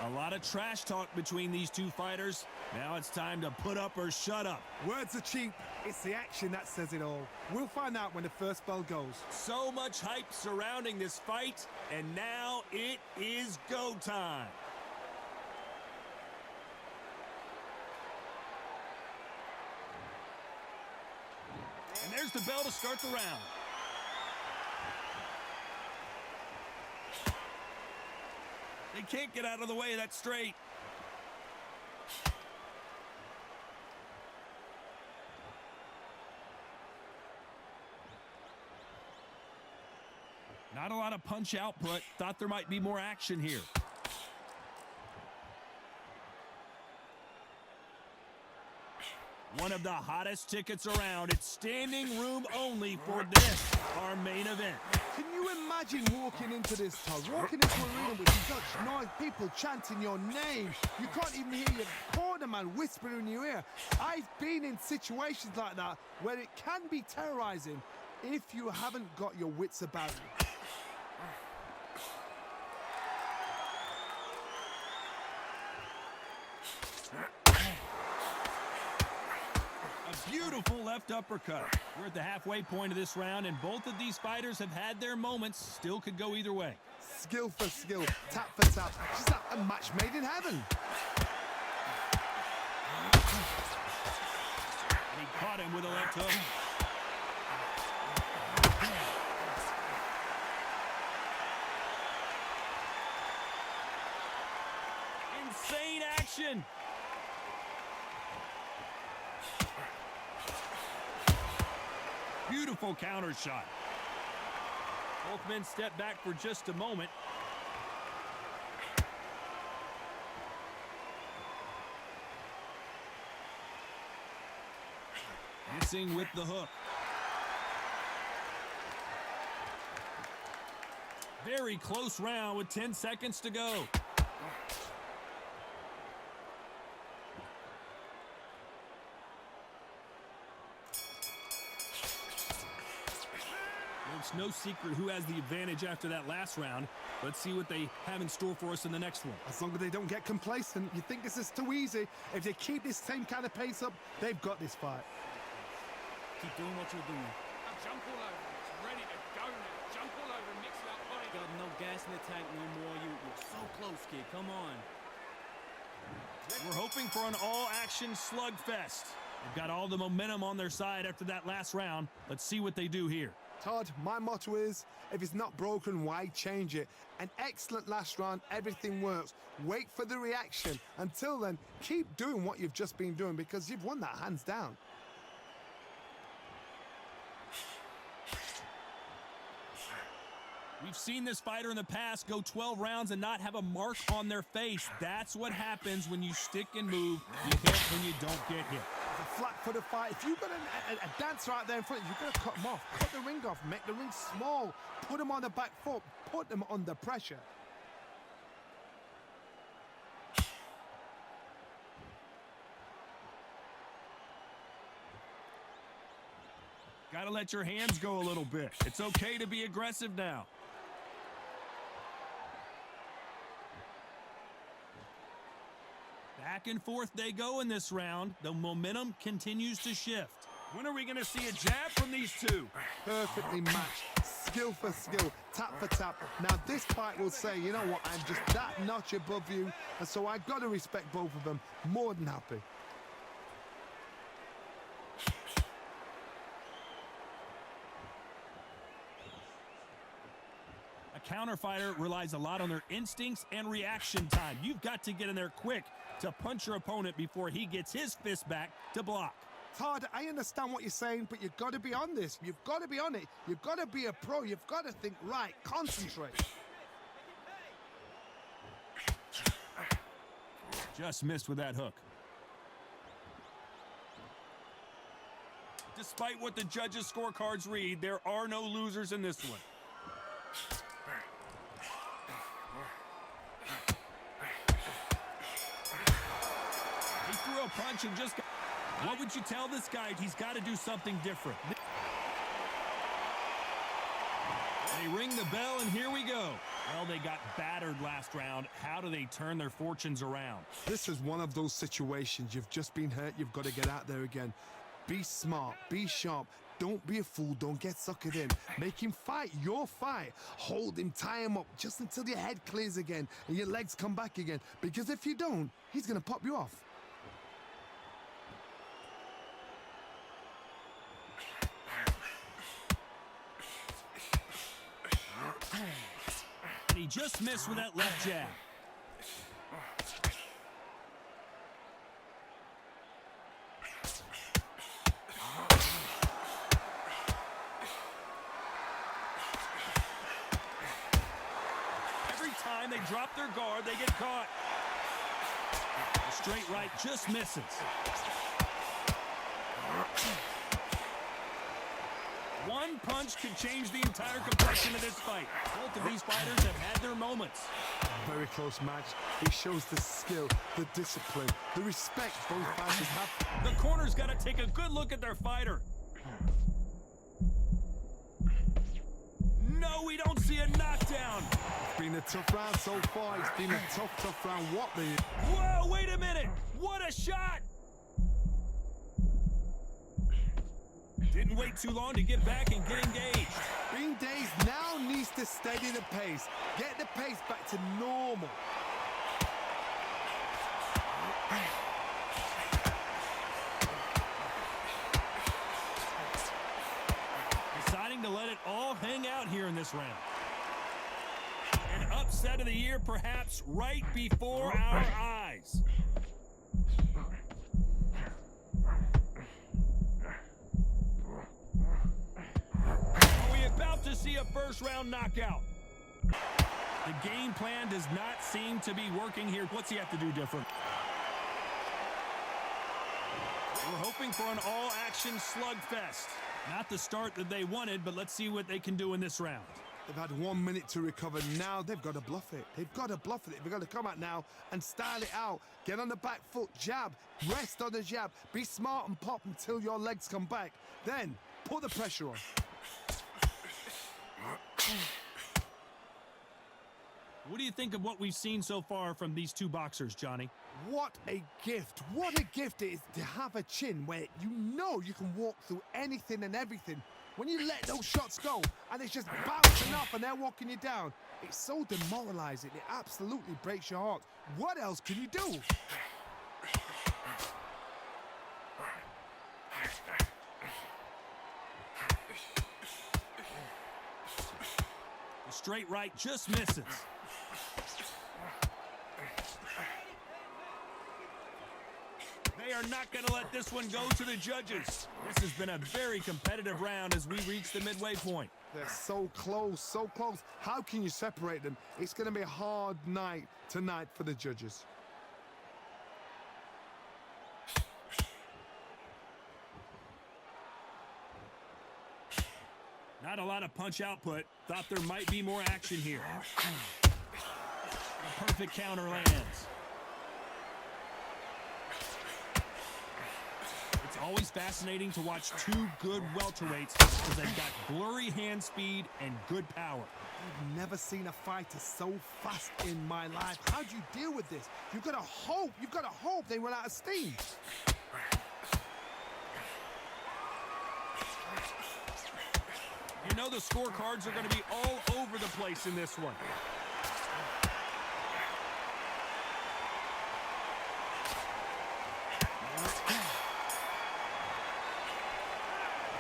A lot of trash talk between these two fighters. Now it's time to put up or shut up. Words are cheap. It's the action that says it all. We'll find out when the first bell goes. So much hype surrounding this fight, and now it is go time. And there's the bell to start the round. They can't get out of the way of that straight. Not a lot of punch output. Thought there might be more action here. One of the hottest tickets around. It's standing room only for this, our main event. Can you imagine walking into this, Todd? Walking into an arena with such noise, people chanting your name. You can't even hear your corner man whispering in your ear. I've been in situations like that where it can be terrorizing if you haven't got your wits about you. Beautiful left uppercut. We're at the halfway point of this round, and both of these fighters have had their moments. Still could go either way. Skill for skill, tap for tap. Just like a match made in heaven. And he caught him with a left hook. Insane action. Beautiful counter shot. Both men step back for just a moment. Missing with the hook. Very close round with 10 seconds to go. It's no secret who has the advantage after that last round. Let's see what they have in store for us in the next one. As long as they don't get complacent, you think this is too easy. If they keep this same kind of pace up, they've got this fight. Keep doing what you're doing. Jump all over. It's ready to go now. Jump all over and mix it up. Body. Got no gas in the tank no more. You're so close, kid. Come on. We're hoping for an all-action slugfest. They've got all the momentum on their side after that last round. Let's see what they do here. Todd, my motto is, if it's not broken, why change it? An excellent last round, everything works. Wait for the reaction. Until then, keep doing what you've just been doing because you've won that hands down. We've seen this fighter in the past go 12 rounds and not have a mark on their face. That's what happens when you stick and move. You hit when you don't get hit. It's a flat footed fight. If you've got a dancer out there in front, you've got to cut them off. Cut the ring off. Make the ring small. Put them on the back foot. Put them under pressure. Got to let your hands go a little bit. It's okay to be aggressive now. Back and forth they go in this round. The momentum continues to shift. When are we going to see a jab from these two? Perfectly matched. Skill for skill. Tap for tap. Now this fight will say, you know what, I'm just that notch above you. And so I've got to respect both of them. More than happy. A counter fighter relies a lot on their instincts and reaction time. You've got to get in there quick to punch your opponent before he gets his fist back to block. Todd, I understand what you're saying, but you've got to be on this. You've got to be on it. You've got to be a pro. You've got to think right. Concentrate. Just missed with that hook. Despite what the judges' scorecards read, there are no losers in this one. He threw a punch and just got... What would you tell this guy? He's got to do something different. They ring the bell, and here we go. Well, they got battered last round. How do they turn their fortunes around? This is one of those situations. You've just been hurt. You've got to get out there again. Be smart. Be sharp. Don't be a fool. Don't get suckered in. Make him fight your fight. Hold him, tie him up just until your head clears again and your legs come back again. Because if you don't, he's going to pop you off. And he just missed with that left jab. Every time they drop their guard, they get caught. The straight right just misses. One punch could change the entire complexion of this fight. Both of these fighters have had their moments. Very close match. It shows the skill, the discipline, the respect both fighters have. The corner's got to take a good look at their fighter. No, we don't see a knockdown. It's been a tough round so far. It's been a tough round. What the... Whoa, wait a minute. What a shot. Didn't wait too long to get back and get engaged. Being dazed now needs to steady the pace. Get the pace back to normal. Deciding to let it all hang out here in this round. An upset of the year, perhaps, right before our eyes. Are we about to see a first-round knockout? The game plan does not seem to be working here. What's he have to do different? We're hoping for an all-action slugfest. Not the start that they wanted, but let's see what they can do in this round. They've had 1 minute to recover. Now they've got to bluff it. They've got to bluff it. They've got to come out now and style it out. Get on the back foot, jab, rest on the jab. Be smart and pop until your legs come back. Then put the pressure on. What do you think of what we've seen so far from these two boxers, Johnny? What a gift. What a gift it is to have a chin where you know you can walk through anything and everything. When you let those shots go and it's just bouncing up and they're walking you down, it's so demoralizing. It absolutely breaks your heart. What else can you do? The straight right just misses. They are not going to let this one go to the judges. This has been a very competitive round as we reach the midway point. They're so close, so close. How can you separate them? It's going to be a hard night tonight for the judges. Not a lot of punch output. Thought there might be more action here. A perfect counter lands. It's always fascinating to watch two good welterweights because they've got blurry hand speed and good power. I've never seen a fighter so fast in my life. How do you deal with this? You've got to hope they run out of steam. You know the scorecards are going to be all over the place in this one.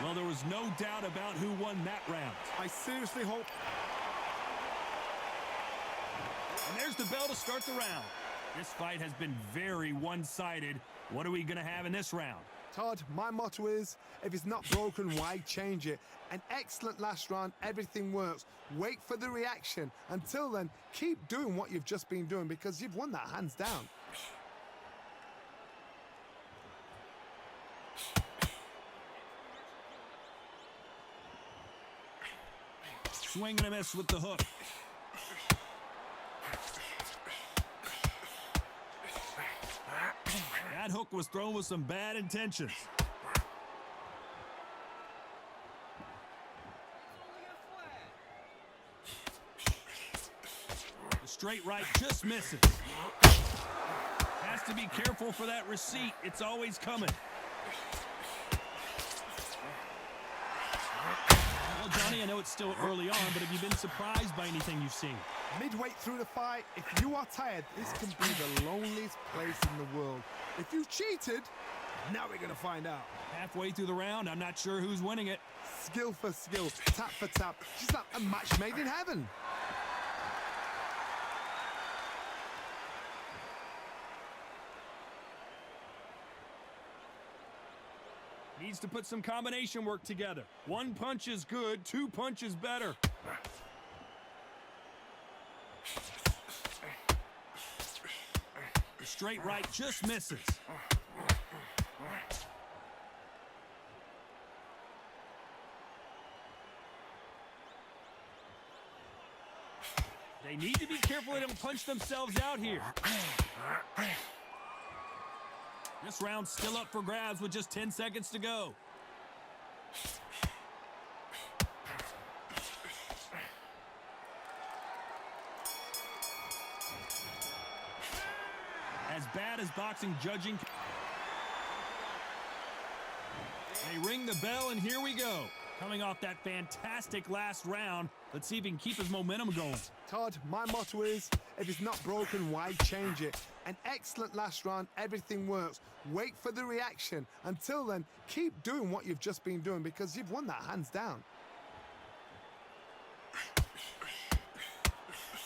Well, there was no doubt about who won that round. I seriously hope. And there's the bell to start the round. This fight has been very one-sided. What are we going to have in this round? Todd, my motto is, if it's not broken, why change it? An excellent last round, everything works. Wait for the reaction. Until then, keep doing what you've just been doing because you've won that hands down. Swing and a miss with the hook. That hook was thrown with some bad intentions. Straight right just misses. Has to be careful for that receipt. It's always coming. Well, Johnny, I know it's still early on, but have you been surprised by anything you've seen? Midway through the fight, if you are tired, this can be the loneliest place in the world. If you cheated, now we're going to find out. Halfway through the round, I'm not sure who's winning it. Skill for skill, tap for tap. Just like a match made in heaven. Needs to put some combination work together. One punch is good, two punches better. Straight right just misses. They need to be careful they don't punch themselves out here. This round's still up for grabs with just 10 seconds to go. As bad as boxing judging. They ring the bell, and here we go. Coming off that fantastic last round, let's see if he can keep his momentum going. Todd, my motto is, if it's not broken, why change it? An excellent last round, everything works. Wait for the reaction. Until then, keep doing what you've just been doing because you've won that hands down.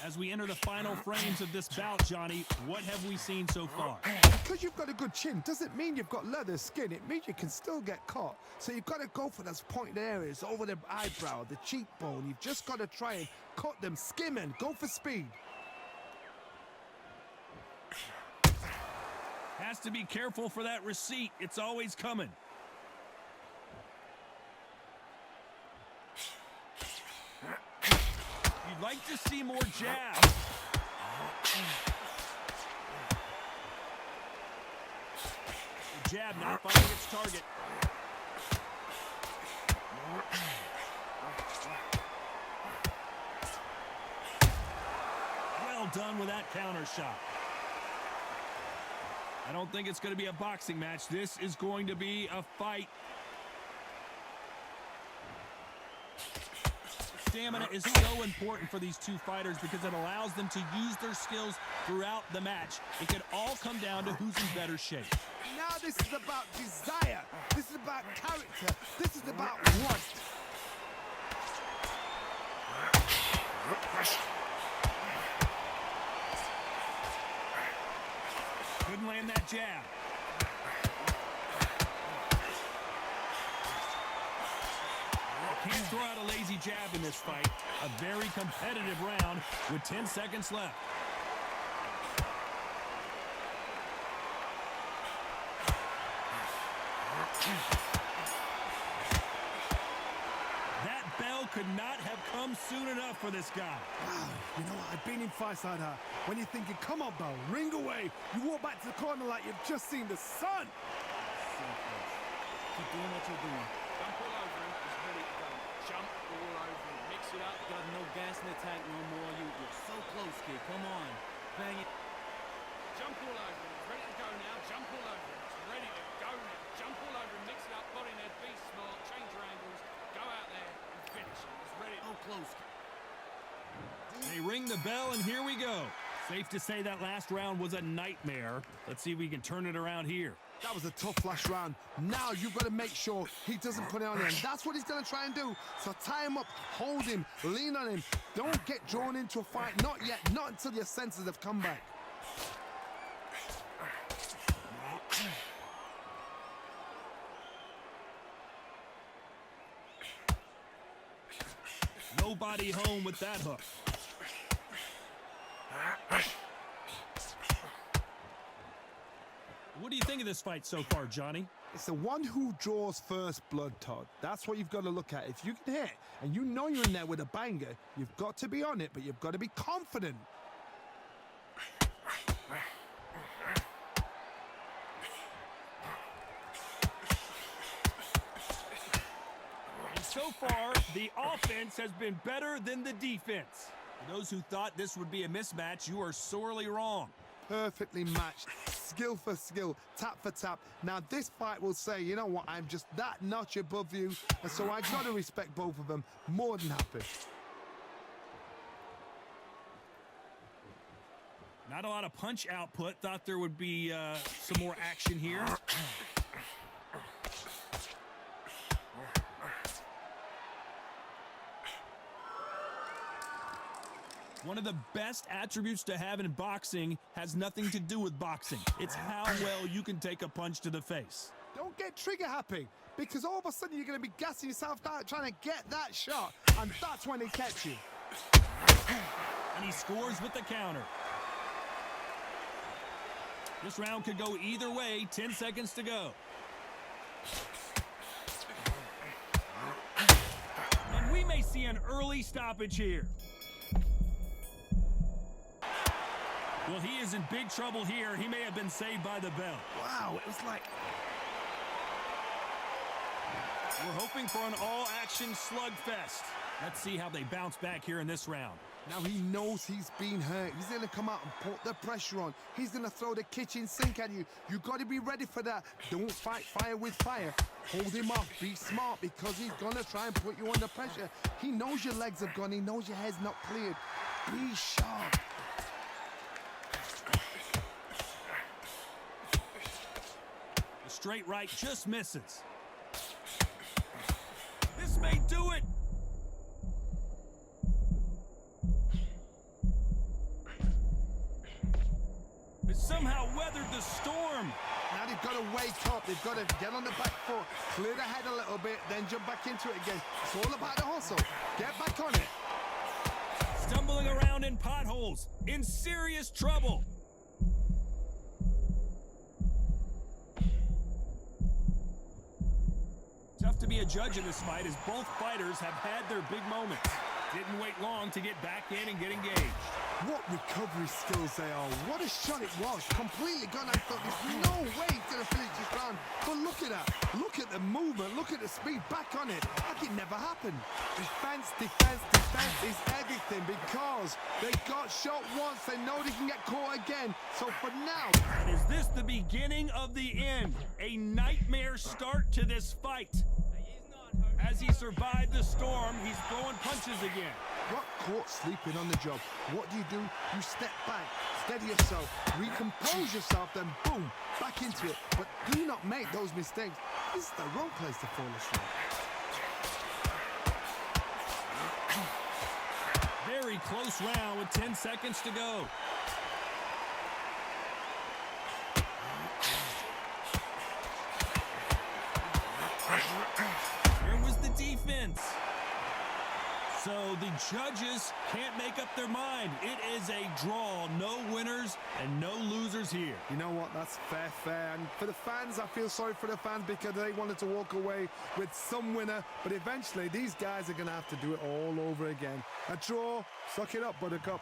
As we enter the final frames of this bout, Johnny, what have we seen so far? Because you've got a good chin doesn't mean you've got leather skin. It means you can still get caught. So you've got to go for those pointed areas, over the eyebrow, the cheekbone. You've just got to try and cut them, skim and go for speed. Has to be careful for that receipt. It's always coming. You'd like to see more jabs. The jab not finding its target. Well done with that counter shot. I don't think it's going to be a boxing match. This is going to be a fight. Stamina is so important for these two fighters because it allows them to use their skills throughout the match. It could all come down to who's in better shape. Now this is about desire. This is about character. This is about want. Couldn't land that jab. Can't throw out a lazy jab in this fight. A very competitive round with 10 seconds left. That bell could not have come soon enough for this guy. Wow, you know what? I've been in fights like that. When you're thinking, come on, bell, ring away. You walk back to the corner like you've just seen the sun. Keep doing what you're doing. Jump all over him. He's ready to go. Jump all over him. Mix it up. Got no gas in the tank no more. You're so close, kid. Come on. Bang it. Jump all over him. He's ready to go now. Jump all over him. He's ready to go now. Jump all over him. Mix it up. Body head. Be smart. Change your angles. Go out there and finish him. He's ready. So close. They ring the bell, and here we go. Safe to say that last round was a nightmare. Let's see if we can turn it around here. That was a tough last round. Now you've got to make sure he doesn't put it on him. And that's what he's going to try and do. So tie him up, hold him, lean on him. Don't get drawn into a fight. Not yet. Not until your senses have come back. Nobody home with that hook. What do you think of this fight so far, Johnny? It's the one who draws first blood, Todd. That's what you've got to look at. If you can hit and you know you're in there with a banger, you've got to be on it, but you've got to be confident. And so far, the offense has been better than the defense. For those who thought this would be a mismatch, you are sorely wrong. Perfectly matched, skill for skill, tap for tap. Now this fight will say, you know what, I'm just that notch above you, and so I gotta respect both of them. More than happy. Not a lot of punch output. Thought there would be some more action here. One of the best attributes to have in boxing has nothing to do with boxing. It's how well you can take a punch to the face. Don't get trigger happy, because all of a sudden you're going to be gassing yourself out trying to get that shot, and that's when they catch you. And he scores with the counter. This round could go either way. 10 seconds to go. And we may see an early stoppage here. Well, he is in big trouble here. He may have been saved by the bell. Wow, it was like... We're hoping for an all-action slugfest. Let's see how they bounce back here in this round. Now he knows he's been hurt. He's going to come out and put the pressure on. He's going to throw the kitchen sink at you. You got to be ready for that. Don't fight fire with fire. Hold him off. Be smart, because he's going to try and put you under pressure. He knows your legs are gone. He knows your head's not cleared. Be sharp. The straight right just misses. This may do it. It somehow weathered the storm. Now they've got to wake up. They've got to get on the back foot, clear the head a little bit, then jump back into it again. It's all about the hustle. Get back on it. Stumbling around in potholes, in serious trouble. Tough to be a judge in this fight, as both fighters have had their big moments. Didn't wait long to get back in and get engaged. What recovery skills they are. What a shot it was. Completely gone. I thought there's no way he's going to finish this round. But look at that. Look at the movement. Look at the speed. Back on it. Like it never happened. Defense, defense, defense is everything, because they got shot once. They know they can get caught again. So for now... Is this the beginning of the end? A nightmare start to this fight. As he survived the storm, he's throwing punches again. Got caught sleeping on the job. What do? You step back, steady yourself, recompose yourself, then boom, back into it. But do not make those mistakes. This is the wrong place to fall asleep. Very close round with 10 seconds to go. Here was the defense. So the judges can't make up their mind. It is a draw. No winners and no losers here. You know what? That's fair. And for the fans, I feel sorry for the fans, because they wanted to walk away with some winner. But eventually, these guys are going to have to do it all over again. A draw. Suck it up, Buttercup.